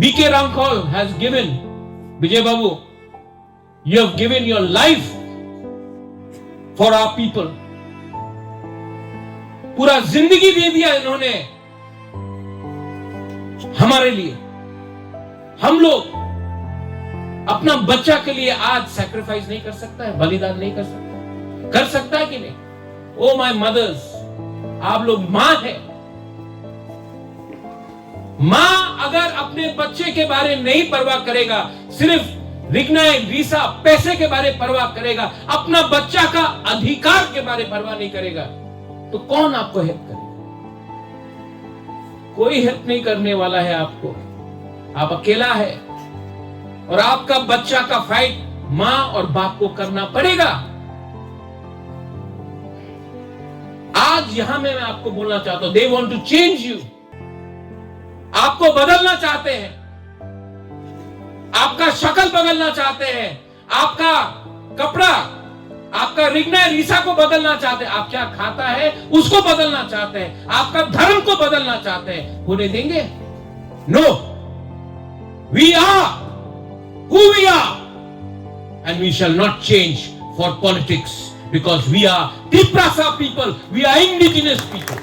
BK Ramkhal has given, Vijay Babu, you have given your life for our people. पूरा जिंदगी दे दिया इन्होंने हमारे लिए. हम लोग अपना बच्चा के लिए आज सैक्रिफाइस नहीं कर सकता है, बलिदान नहीं कर सकता. कर सकता है कि नहीं? ओ माय मदर्स, आप लोग मां है. मां अगर अपने बच्चे के बारे नहीं परवाह करेगा, सिर्फ रिग्नाय रीसा पैसे के बारे परवाह करेगा, अपना बच्चा का अधिकार के बारे परवाह नहीं करेगा, तो कौन आपको हेल्प करेगा? कोई हेल्प नहीं करने वाला है आपको. आप अकेला है और आपका बच्चा का फाइट मां और बाप को करना पड़ेगा. आज यहां में मैं आपको बोलना चाहता हूं, they want to change you. आपको बदलना चाहते हैं, आपका शक्ल बदलना चाहते हैं, आपका कपड़ा, आपका रिग्नाय रीसा को बदलना चाहते हैं, आप क्या खाता है उसको बदलना चाहते हैं, आपका धर्म को बदलना चाहते हैं. होने देंगे? No. We are who we are, and we shall not change for politics, because we are Tiprasa people, we are indigenous people.